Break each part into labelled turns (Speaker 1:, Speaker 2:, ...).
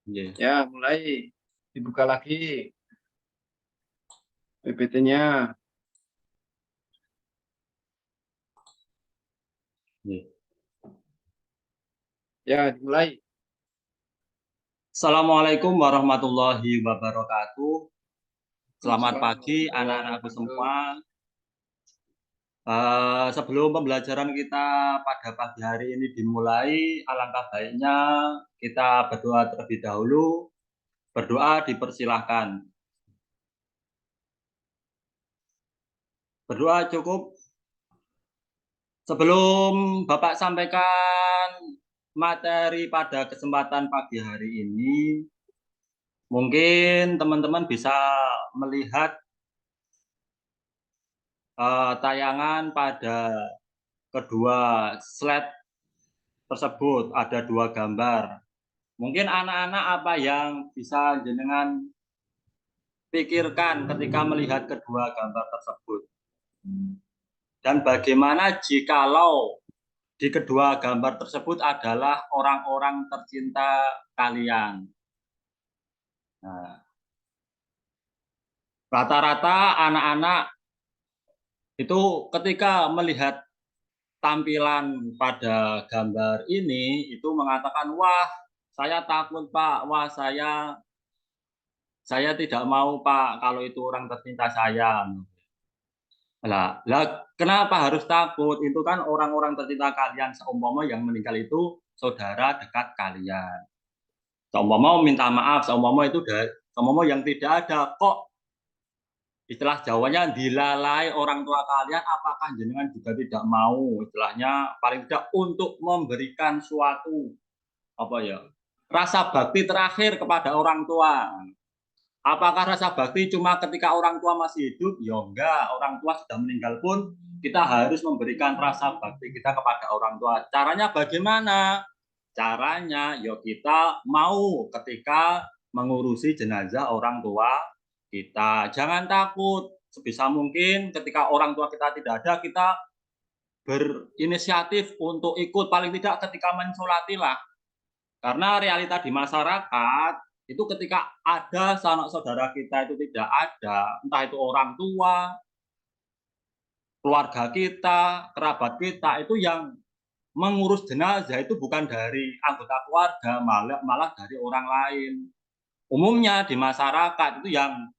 Speaker 1: Nggih.
Speaker 2: Ya, mulai dibuka lagi PPT-nya.
Speaker 1: Nggih.
Speaker 2: Ya, dimulai.
Speaker 1: Assalamualaikum warahmatullahi wabarakatuh. Selamat pagi
Speaker 2: Assalamualaikum
Speaker 1: anak-anakku
Speaker 2: warahmatullahi.
Speaker 1: semua. Sebelum pembelajaran kita pada pagi hari ini dimulai, alangkah baiknya kita berdoa terlebih dahulu. Berdoa dipersilahkan. Berdoa cukup. Sebelum Bapak sampaikan materi pada kesempatan pagi hari ini, mungkin teman-teman bisa melihat tayangan pada kedua slide tersebut. Ada dua gambar. Mungkin anak-anak apa yang bisa jenengan pikirkan ketika melihat kedua gambar tersebut? Dan bagaimana jikalau di kedua gambar tersebut adalah orang-orang tercinta kalian? Nah, rata-rata anak-anak itu ketika melihat tampilan pada gambar ini itu mengatakan, wah saya takut Pak, wah saya tidak mau Pak kalau itu orang tercinta saya. Lah, kenapa harus takut? Itu kan orang-orang tercinta kalian, seumpama yang meninggal itu saudara dekat kalian. Seumpama minta maaf, seumpama yang tidak ada, kok istilah Jawanya dilalai orang tua kalian, apakah jenengan juga tidak mau istilahnya paling tidak untuk memberikan suatu apa ya rasa bakti terakhir kepada orang tua. Apakah rasa bakti cuma ketika orang tua masih hidup? Ya enggak, orang tua sudah meninggal pun kita harus memberikan rasa bakti kita kepada orang tua. Caranya bagaimana? Caranya ya kita mau ketika mengurusi jenazah orang tua kita. Jangan takut. Sebisa mungkin ketika orang tua kita tidak ada, kita berinisiatif untuk ikut paling tidak ketika mensolatilah. Karena realita di masyarakat itu ketika ada sanak saudara kita itu tidak ada, entah itu orang tua, keluarga kita, kerabat kita, itu yang mengurus jenazah itu bukan dari anggota keluarga, malah dari orang lain. Umumnya di masyarakat itu yang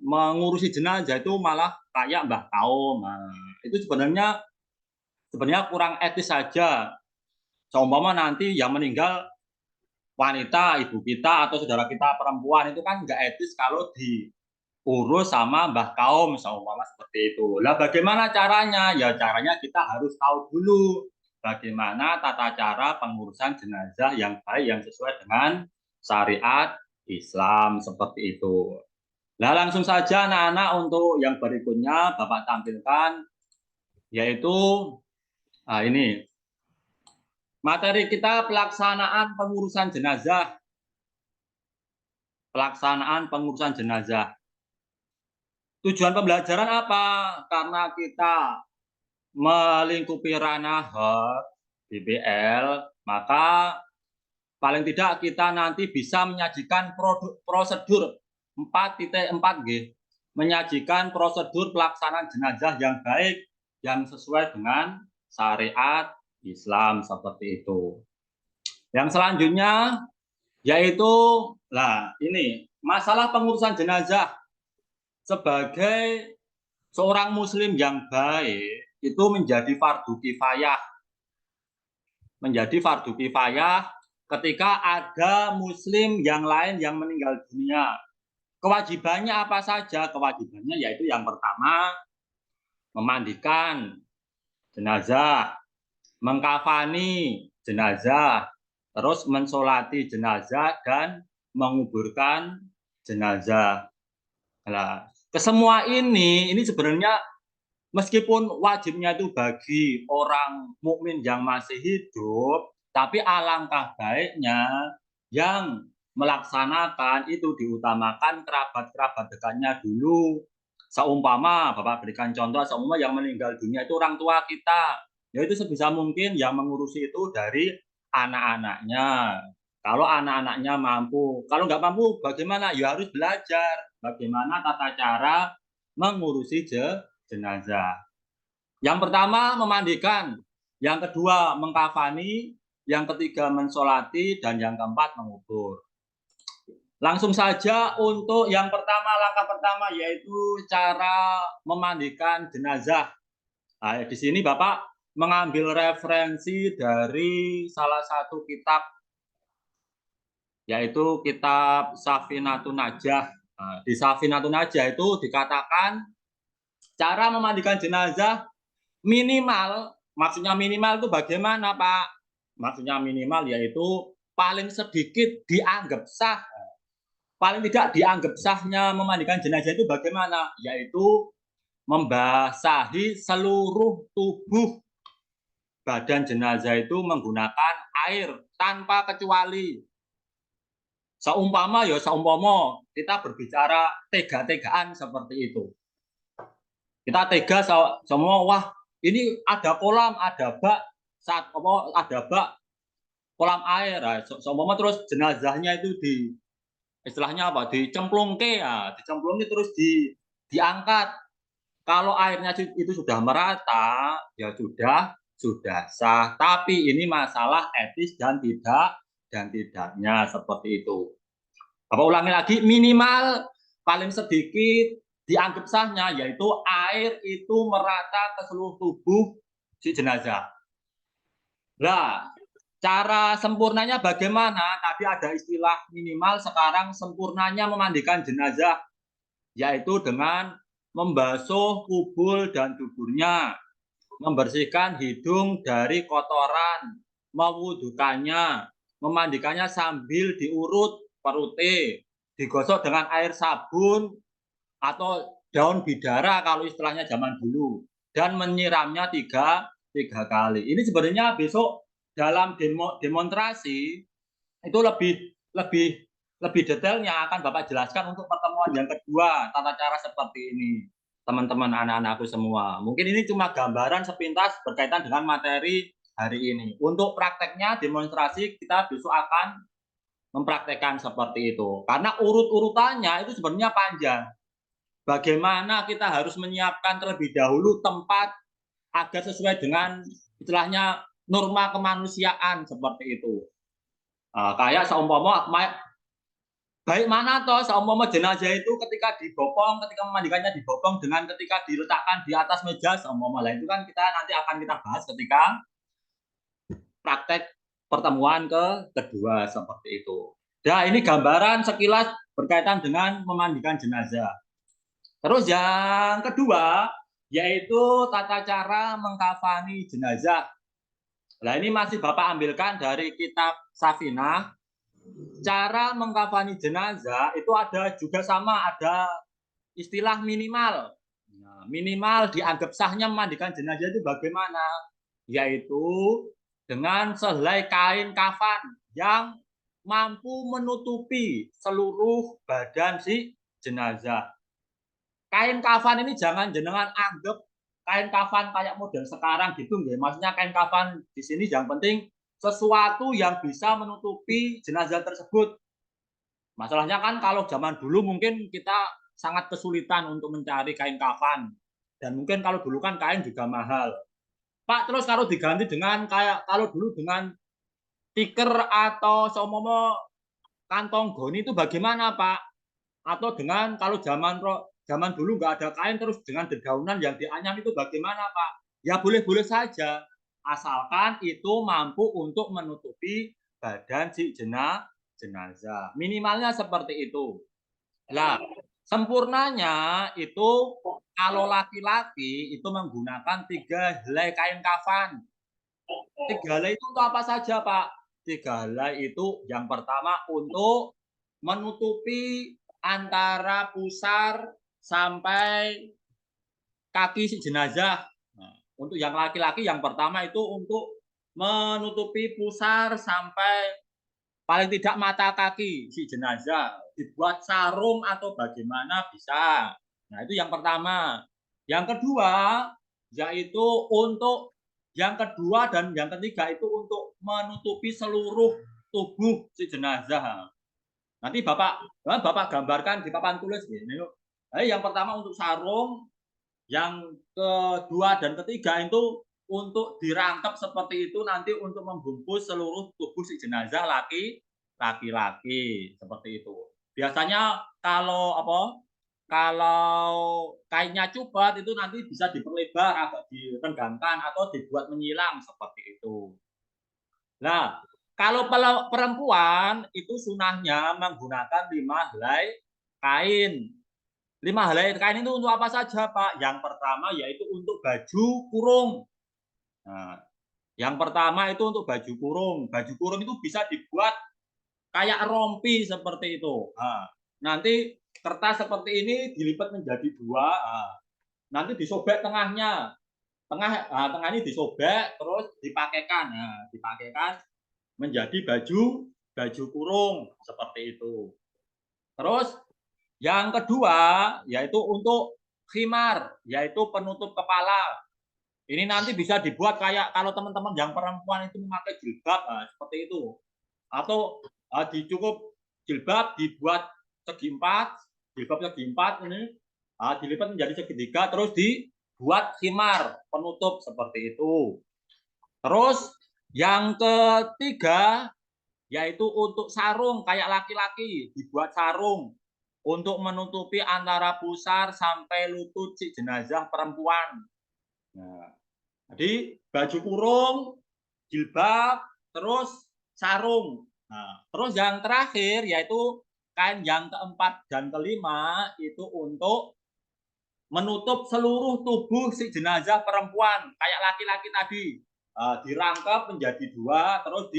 Speaker 1: mengurusi jenazah itu malah kayak Mbah Kaum. Nah, itu sebenarnya kurang etis saja. Seumpama nanti yang meninggal wanita, ibu kita atau saudara kita perempuan, itu kan nggak etis kalau diurus sama Mbah Kaum, seumpama seperti itu. Lah bagaimana caranya? Ya caranya kita harus tahu dulu bagaimana tata cara pengurusan jenazah yang baik, yang sesuai dengan syariat Islam seperti itu. Nah langsung saja anak-anak untuk yang berikutnya Bapak tampilkan, yaitu ini materi kita pelaksanaan pengurusan jenazah. Tujuan pembelajaran apa? Karena kita melingkupi ranah HOT, BPL, maka paling tidak kita nanti bisa menyajikan prosedur 4.4G, menyajikan prosedur pelaksanaan jenazah yang baik, yang sesuai dengan syariat Islam seperti itu. Yang selanjutnya yaitu ini masalah pengurusan jenazah. Sebagai seorang muslim yang baik itu menjadi fardu kifayah ketika ada muslim yang lain yang meninggal dunia. Kewajibannya apa saja? Kewajibannya yaitu yang pertama memandikan jenazah, mengkafani jenazah, terus mensolati jenazah dan menguburkan jenazah. Nah, kesemua ini sebenarnya meskipun wajibnya itu bagi orang mukmin yang masih hidup, tapi alangkah baiknya yang melaksanakan itu diutamakan kerabat-kerabat dekatnya dulu. Seumpama Bapak berikan contoh, seumpama yang meninggal dunia itu orang tua kita, yaitu sebisa mungkin yang mengurusi itu dari anak-anaknya. Kalau anak-anaknya mampu. Kalau nggak mampu bagaimana? Ya harus belajar bagaimana tata cara mengurusi jenazah. Yang pertama memandikan, yang kedua mengkafani, yang ketiga mensolati, dan yang keempat mengubur. Langsung saja untuk yang pertama, langkah pertama yaitu cara memandikan jenazah. Nah, di sini Bapak mengambil referensi dari salah satu kitab, yaitu kitab Safinatun Najah. Nah, di Safinatun Najah itu dikatakan cara memandikan jenazah minimal, maksudnya minimal itu bagaimana Pak? Maksudnya minimal yaitu paling sedikit dianggap sah. Paling tidak dianggap sahnya memandikan jenazah itu bagaimana? Yaitu membasahi seluruh tubuh badan jenazah itu menggunakan air tanpa kecuali. Seumpama kita berbicara tega-tegaan seperti itu. Kita tega semua, wah ini ada kolam, ada bak, ada bak kolam air. Seumpama terus jenazahnya itu istilahnya apa? Dicemplungke ya, dicemplungke terus diangkat. Kalau airnya itu sudah merata, ya sudah sah. Tapi ini masalah etis dan tidaknya seperti itu. Apa ulangi lagi, minimal paling sedikit dianggap sahnya yaitu air itu merata ke seluruh tubuh si jenazah. Nah, cara sempurnanya bagaimana? Tadi ada istilah minimal, sekarang sempurnanya memandikan jenazah yaitu dengan membasuh kubul dan duburnya, membersihkan hidung dari kotoran, mewudukannya, memandikannya sambil diurut perute, digosok dengan air sabun atau daun bidara kalau istilahnya zaman dulu, dan menyiramnya tiga kali. Ini sebenarnya besok dalam demonstrasi itu lebih detailnya akan Bapak jelaskan untuk pertemuan yang kedua, tata cara seperti ini, teman-teman anak-anakku semua. Mungkin ini cuma gambaran sepintas berkaitan dengan materi hari ini. Untuk prakteknya demonstrasi kita besok akan mempraktekkan seperti itu. Karena urut-urutannya itu sebenarnya panjang. Bagaimana kita harus menyiapkan terlebih dahulu tempat agar sesuai dengan istilahnya norma kemanusiaan seperti itu. Kayak seumpama baik mana toh seumpama jenazah itu ketika memandikannya dibopong dengan ketika diletakkan di atas meja seumpama lah, itu kan nanti akan kita bahas ketika praktek pertemuan kedua seperti itu. Nah, ini gambaran sekilas berkaitan dengan memandikan jenazah. Terus yang kedua yaitu tata cara mengkafani jenazah. Nah, ini masih Bapak ambilkan dari kitab Safinah. Cara mengkafani jenazah itu ada istilah minimal. Nah, minimal dianggap sahnya memandikan jenazah itu bagaimana? Yaitu dengan sehelai kain kafan yang mampu menutupi seluruh badan si jenazah. Kain kafan ini jangan jenengan anggap kain kafan kayak model sekarang gitu, nggih. Maksudnya kain kafan di sini yang penting sesuatu yang bisa menutupi jenazah tersebut. Masalahnya kan kalau zaman dulu mungkin kita sangat kesulitan untuk mencari kain kafan. Dan mungkin kalau dulu kan kain juga mahal. Pak, terus kalau diganti dengan kalau dulu dengan tikar atau seumpama kantong goni itu bagaimana, Pak? Atau dengan kalau zaman dulu nggak ada kain terus dengan dedaunan yang dianyam itu bagaimana, Pak? Ya boleh-boleh saja, asalkan itu mampu untuk menutupi badan si jenazah. Minimalnya seperti itu. Nah, sempurnanya itu kalau laki-laki itu menggunakan 3 helai kain kafan. 3 helai itu untuk apa saja, Pak? 3 helai itu yang pertama untuk menutupi antara pusar sampai kaki si jenazah. Nah, untuk yang laki-laki yang pertama itu untuk menutupi pusar sampai paling tidak mata kaki si jenazah. Dibuat sarung atau bagaimana bisa. Nah, itu yang pertama. Yang kedua yaitu untuk yang kedua dan yang ketiga itu untuk menutupi seluruh tubuh si jenazah. Nanti Bapak gambarkan di papan tulis gini. Yang pertama untuk sarung, yang kedua dan ketiga itu untuk dirangkap seperti itu nanti untuk membungkus seluruh tubuh si jenazah laki-laki seperti itu. Biasanya kalau kainnya cupat itu nanti bisa diperlebar agak ditenggangkan atau dibuat menyilang seperti itu. Nah, kalau perempuan itu sunahnya menggunakan 5 helai kain. 5 helai kain itu untuk apa saja, Pak? Yang pertama yaitu untuk baju kurung. Nah, yang pertama itu untuk baju kurung. Baju kurung itu bisa dibuat kayak rompi seperti itu. Nah, nanti kertas seperti ini dilipat menjadi 2. Nah, nanti disobek tengahnya. Tengah ini disobek terus dipakaikan. Nah, dipakaikan menjadi baju kurung seperti itu. Terus yang kedua yaitu untuk khimar, yaitu penutup kepala. Ini nanti bisa dibuat kayak kalau teman-teman yang perempuan itu memakai jilbab, seperti itu. Atau dicukup jilbab dibuat segi 4, jilbab segi 4 ini dilipat menjadi segitiga terus dibuat khimar penutup seperti itu. Terus yang ketiga yaitu untuk sarung kayak laki-laki, dibuat sarung untuk menutupi antara pusar sampai lutut si jenazah perempuan. Nah, jadi baju kurung, jilbab, terus sarung. Nah, terus yang terakhir yaitu kain yang keempat dan kelima itu untuk menutup seluruh tubuh si jenazah perempuan kayak laki-laki tadi. Dirangkap menjadi 2 terus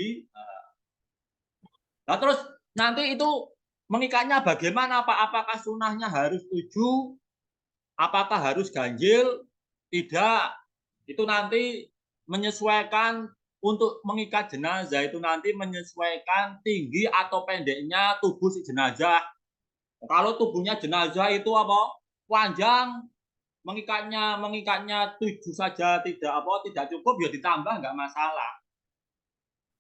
Speaker 1: nah terus nanti itu mengikatnya bagaimana Pak? Apakah sunahnya harus 7? Apakah harus ganjil? Tidak. Itu nanti menyesuaikan untuk mengikat jenazah itu nanti menyesuaikan tinggi atau pendeknya tubuh si jenazah. Kalau tubuhnya jenazah itu panjang, mengikatnya 7 saja tidak cukup ya ditambah nggak masalah.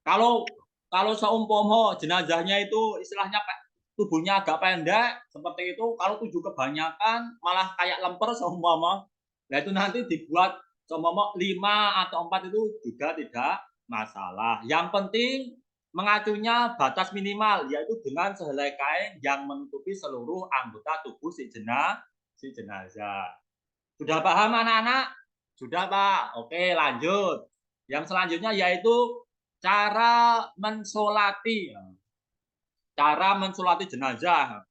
Speaker 1: Kalau seumpama jenazahnya itu istilahnya tubuhnya agak pendek seperti itu, kalau 7 kebanyakan malah kayak lemper seumpama, nah itu nanti dibuat seumpama 5 atau 4 itu juga tidak masalah. Yang penting mengacunya batas minimal yaitu dengan sehelai kain yang menutupi seluruh anggota tubuh si jenazah. Sudah paham anak-anak? Sudah Pak. Oke lanjut. Yang selanjutnya yaitu cara mensolati. Cara mensolati jenazah.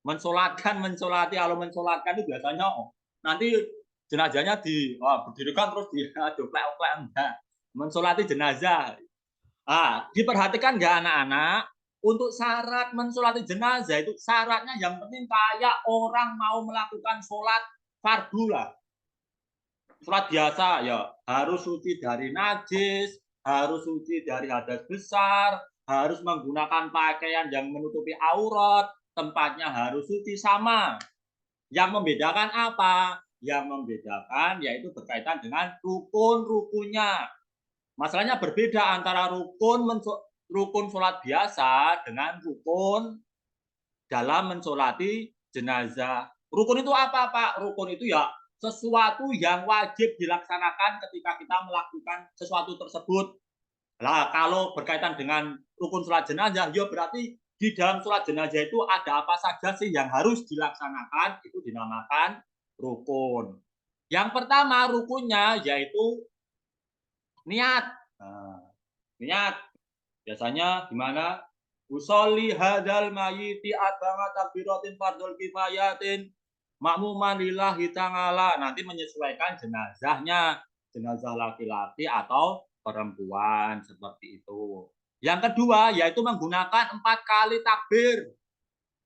Speaker 1: Mensolati. Kalau mensolatkan itu biasanya nanti jenazahnya berdirikan terus dioplek-oplek enggak. Mensolati jenazah. Diperhatikan nggak anak-anak? Untuk syarat mensolati jenazah itu syaratnya yang penting kayak orang mau melakukan sholat fardu lah. Sholat biasa ya harus suci dari najis, harus suci dari hadas besar, harus menggunakan pakaian yang menutupi aurat, tempatnya harus suci sama. Yang membedakan apa? Yang membedakan yaitu berkaitan dengan rukun-rukunnya. Masalahnya berbeda antara rukun sholat biasa dengan rukun dalam mensolati jenazah. Rukun itu apa Pak? Rukun itu ya sesuatu yang wajib dilaksanakan ketika kita melakukan sesuatu tersebut. Nah, kalau berkaitan dengan rukun sholat jenazah, ya berarti di dalam sholat jenazah itu ada apa saja sih yang harus dilaksanakan, itu dinamakan rukun. Yang pertama rukunnya yaitu niat. Niat. Biasanya gimana? Usolli hadal mayiti atama takbiratin fardul kifayatin makmuman lillahi ta'ala. Nanti menyesuaikan jenazahnya, jenazah laki-laki atau perempuan seperti itu. Yang kedua yaitu menggunakan 4 kali takbir.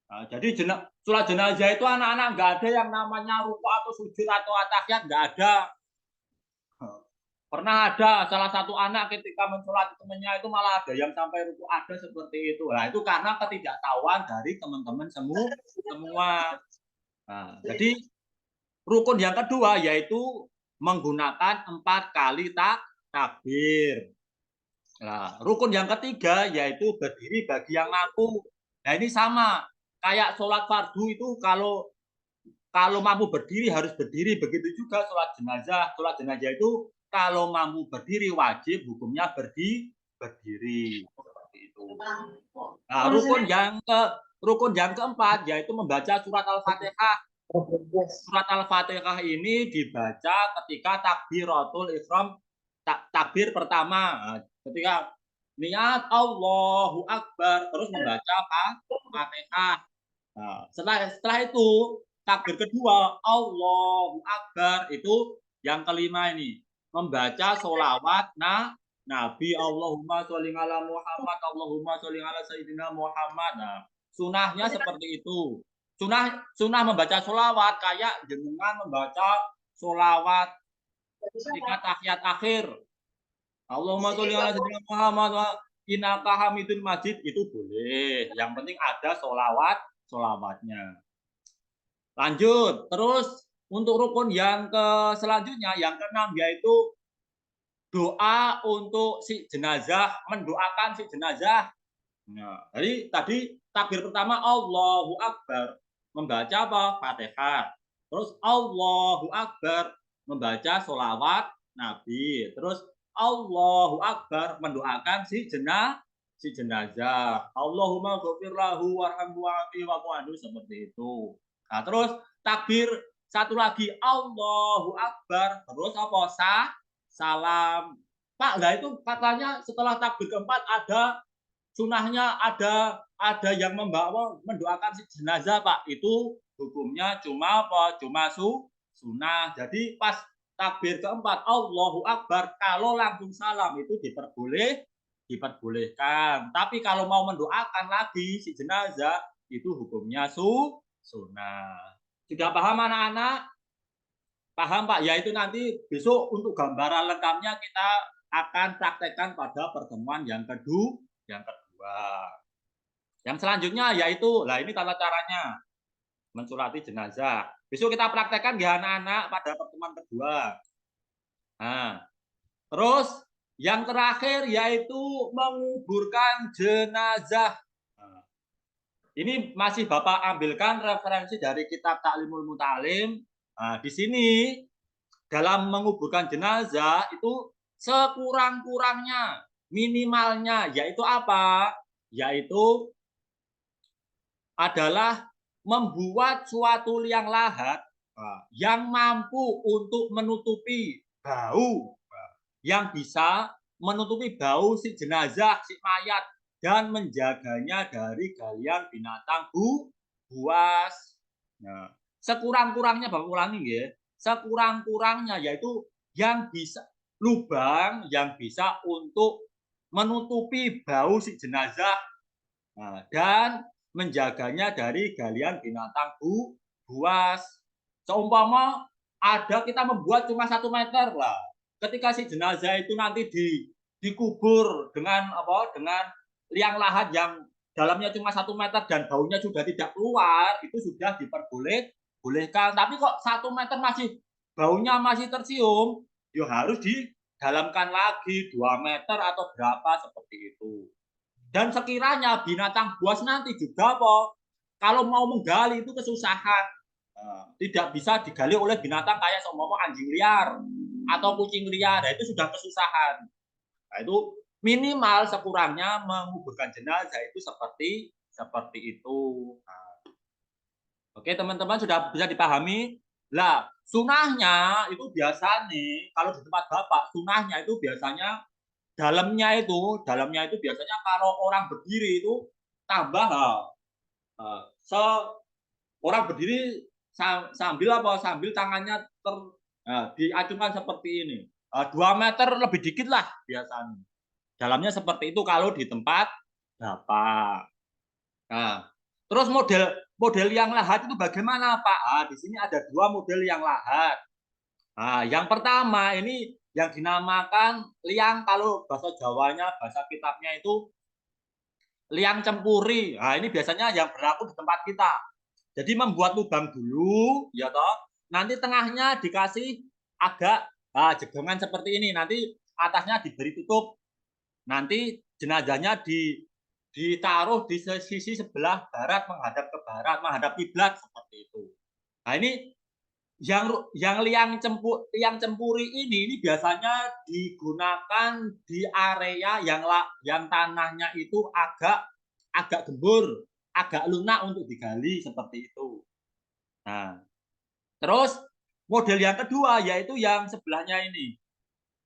Speaker 1: Nah, jadi sholat jenazah itu anak-anak nggak ada yang namanya ruku atau sujud atau atahiyat, nggak ada. Pernah ada salah satu anak ketika mensolati temannya itu malah ada yang sampai ruku, ada seperti itu. Nah, itu karena ketidaktahuan dari teman-teman semua. Nah, jadi rukun yang kedua yaitu menggunakan 4 kali takbir. Nah, rukun yang ketiga yaitu berdiri bagi yang mampu. Nah, ini sama kayak sholat fardu itu kalau mampu berdiri harus berdiri, begitu juga sholat jenazah. Sholat jenazah itu kalau mampu berdiri wajib hukumnya berdiri seperti itu. Nah, rukun yang keempat yaitu membaca surat Al-Fatihah. Surat Al-Fatihah ini dibaca ketika takbiratul ihram, takbir pertama. Nah, ketika niat Allahu Akbar terus membaca Fatihah. Nah, setelah itu takbir kedua Allahu Akbar, itu yang kelima ini membaca sholawat Nabi, Allahumma sholli ala Muhammad, Allahumma sholli ala Sayyidina Muhammad. Nah, sunahnya seperti itu. Sunah membaca sholawat kayak jenengan membaca sholawat ketika tahiyat akhir. Allahumma sholli ala Sayyidina Muhammad wa innaka Hamidun Majid, itu boleh. Yang penting ada sholawatnya. Lanjut, terus untuk rukun yang selanjutnya, yang keenam, yaitu doa untuk si jenazah, mendoakan si jenazah. Nah, jadi tadi takbir pertama Allahu Akbar, membaca apa? Fatihah. Terus Allahu Akbar, membaca sholawat Nabi. Terus Allahu Akbar, mendoakan si jenazah. Allahumma ghfir lahu warhamhu wa'afu anhu, seperti itu. Nah, terus takbir satu lagi Allahu Akbar, terus apa? Salam. Pak, lah itu katanya setelah takbir keempat ada sunahnya, ada yang membawa mendoakan si jenazah, Pak. Itu hukumnya cuma apa? Cuma sunah. Jadi pas takbir keempat Allahu Akbar, kalau langsung salam itu diperbolehkan. Tapi kalau mau mendoakan lagi si jenazah itu hukumnya sunnah. Sudah paham anak-anak? Paham, Pak? Ya, itu nanti besok untuk gambaran lengkapnya kita akan praktekkan pada pertemuan yang kedua. Yang selanjutnya yaitu, lah ini tata caranya mensolati jenazah. Besok kita praktekkan ya anak-anak pada pertemuan kedua. Nah, terus yang terakhir yaitu menguburkan jenazah. Nah, ini masih Bapak ambilkan referensi dari kitab Ta'limul Mutalim. Nah, di sini dalam menguburkan jenazah itu sekurang-kurangnya, minimalnya yaitu apa? Yaitu adalah membuat suatu liang lahat yang mampu untuk menutupi bau, yang bisa menutupi bau si jenazah, si mayat, dan menjaganya dari galian binatang buas. Nah, sekurang-kurangnya, Bapak ulangi ya, sekurang-kurangnya yaitu yang bisa lubang yang bisa untuk menutupi bau si jenazah, dan menjaganya dari galian binatang buas. Seumpama ada kita membuat cuma 1 meter lah, ketika si jenazah itu nanti dikubur dengan apa? Dengan liang lahat yang dalamnya cuma 1 meter dan baunya sudah tidak keluar, itu sudah diperbolehkan. Tapi kok 1 meter masih baunya masih tercium, ya harus didalamkan lagi 2 meter atau berapa seperti itu. Dan sekiranya binatang buas nanti juga apa? Kalau mau menggali itu kesusahan, tidak bisa digali oleh binatang kayak seumpama anjing liar atau kucing liar, nah, itu sudah kesusahan. Nah, itu minimal sekurangnya menguburkan jenazah itu seperti itu. Nah, oke teman-teman, sudah bisa dipahami? Lah, sunahnya itu biasa nih, kalau di tempat Bapak, sunahnya itu biasanya dalamnya itu biasanya kalau orang berdiri itu tambah orang berdiri sambil apa? Sambil tangannya diacungkan seperti ini. 2 meter lebih dikit lah biasanya. Dalamnya seperti itu kalau di tempat Bapak. Nah, terus model liang lahat itu bagaimana, Pak? Di sini ada 2 model liang lahat. Nah, yang pertama ini yang dinamakan liang, kalau bahasa Jawanya, bahasa kitabnya itu liang cempuri. Nah, ini biasanya yang berlaku di tempat kita. Jadi membuat lubang dulu, ya toh. Nanti tengahnya dikasih agak jegongan seperti ini. Nanti atasnya diberi tutup. nanti jenazahnya ditaruh di sisi sebelah barat, menghadap ke barat, menghadap kiblat seperti itu. Nah, ini yang liang cempuri ini biasanya digunakan di area yang tanahnya itu agak gembur, agak lunak untuk digali seperti itu. Nah, terus model yang kedua yaitu yang sebelahnya ini.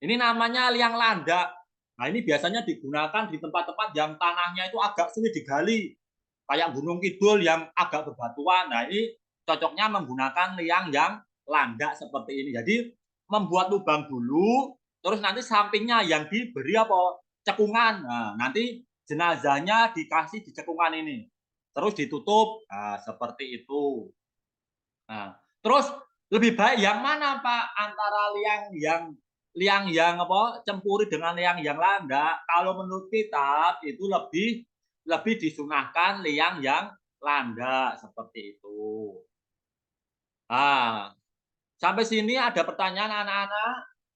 Speaker 1: Ini namanya liang landak. Nah, ini biasanya digunakan di tempat-tempat yang tanahnya itu agak sulit digali. Kayak Gunung Kidul yang agak berbatuan. Nah, ini cocoknya menggunakan liang yang landak seperti ini. Jadi membuat lubang dulu, terus nanti sampingnya yang diberi apa? Cekungan. Nah, nanti jenazahnya dikasih di cekungan ini. Terus ditutup. Nah, seperti itu. Nah, terus lebih baik yang mana Pak antara liang yang apa cempuri dengan liang yang landak? Kalau menurut kitab itu lebih disunahkan liang yang landak seperti itu. Ah, sampai sini ada pertanyaan anak-anak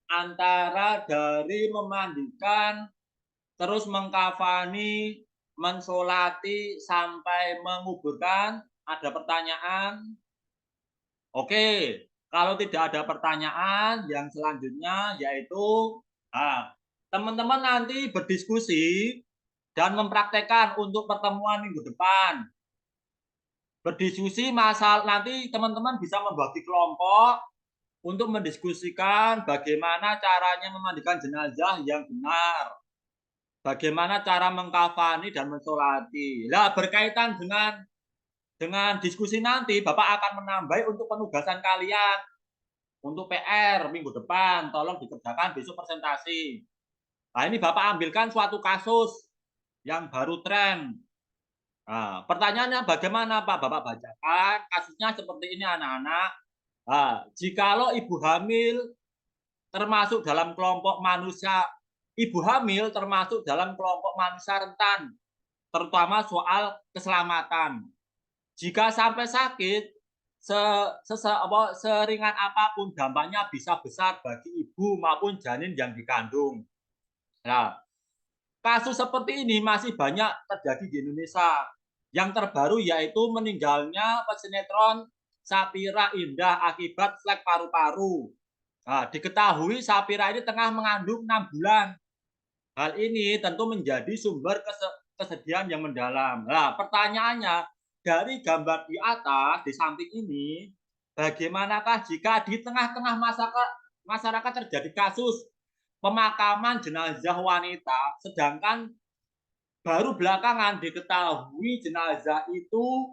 Speaker 1: antara dari memandikan terus mengkafani, mensolati sampai menguburkan, ada pertanyaan? Oke, kalau tidak ada pertanyaan, yang selanjutnya yaitu teman-teman nanti berdiskusi dan mempraktekkan untuk pertemuan minggu depan. Berdiskusi nanti teman-teman bisa membagi kelompok untuk mendiskusikan bagaimana caranya memandikan jenazah yang benar. Bagaimana cara mengkafani dan mensolati. Nah, berkaitan dengan diskusi nanti, Bapak akan menambah untuk penugasan kalian. Untuk PR minggu depan, tolong dikerjakan besok presentasi. Nah, ini Bapak ambilkan suatu kasus yang baru tren. Nah, pertanyaannya bagaimana Pak? Bapak bacakan kasusnya seperti ini anak-anak. Nah, jikalau ibu hamil termasuk dalam kelompok manusia, ibu hamil termasuk dalam kelompok manusia rentan, terutama soal keselamatan. Jika sampai sakit, seringan apapun dampaknya bisa besar bagi ibu maupun janin yang dikandung. Nah, kasus seperti ini masih banyak terjadi di Indonesia. Yang terbaru yaitu meninggalnya pesinetron Sapira Indah akibat flek paru-paru. Nah, diketahui Sapira ini tengah mengandung 6 bulan. Hal ini tentu menjadi sumber kesedihan yang mendalam. Nah, pertanyaannya, dari gambar di atas, di samping ini, bagaimanakah jika di tengah-tengah masyarakat terjadi kasus pemakaman jenazah wanita, sedangkan baru belakangan diketahui jenazah itu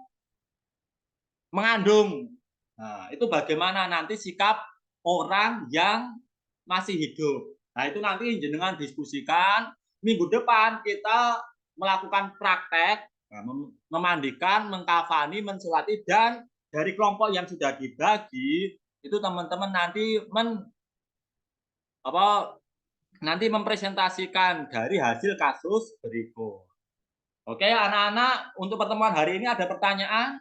Speaker 1: mengandung. Nah, itu bagaimana nanti sikap orang yang masih hidup. Nah, itu nanti jenengan diskusikan. Minggu depan kita melakukan praktek, memandikan, mengkafani, mensolati, dan dari kelompok yang sudah dibagi, itu teman-teman nanti mempresentasikan dari hasil kasus berikut. Oke, anak-anak, untuk pertemuan hari ini ada pertanyaan?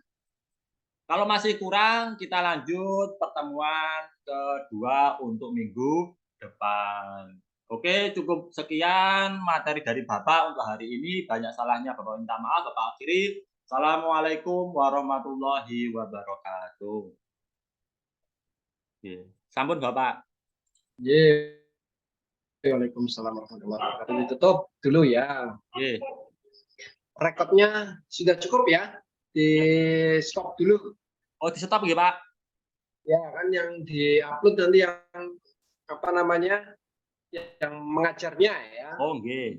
Speaker 1: Kalau masih kurang, kita lanjut pertemuan kedua untuk minggu depan. Oke, cukup sekian materi dari Bapak untuk hari ini. Banyak salahnya Bapak minta maaf, Bapak akhiri. Assalamualaikum warahmatullahi wabarakatuh. Sampun Bapak.
Speaker 2: Waalaikumsalam warahmatullahi wabarakatuh. Ditutup dulu ya. Rekodnya sudah cukup ya? Di stop dulu.
Speaker 1: Oh, di stop ya Pak?
Speaker 2: Ya kan yang di-upload nanti yang apa namanya? Yang mengajarnya ya.
Speaker 1: Oh, nggih.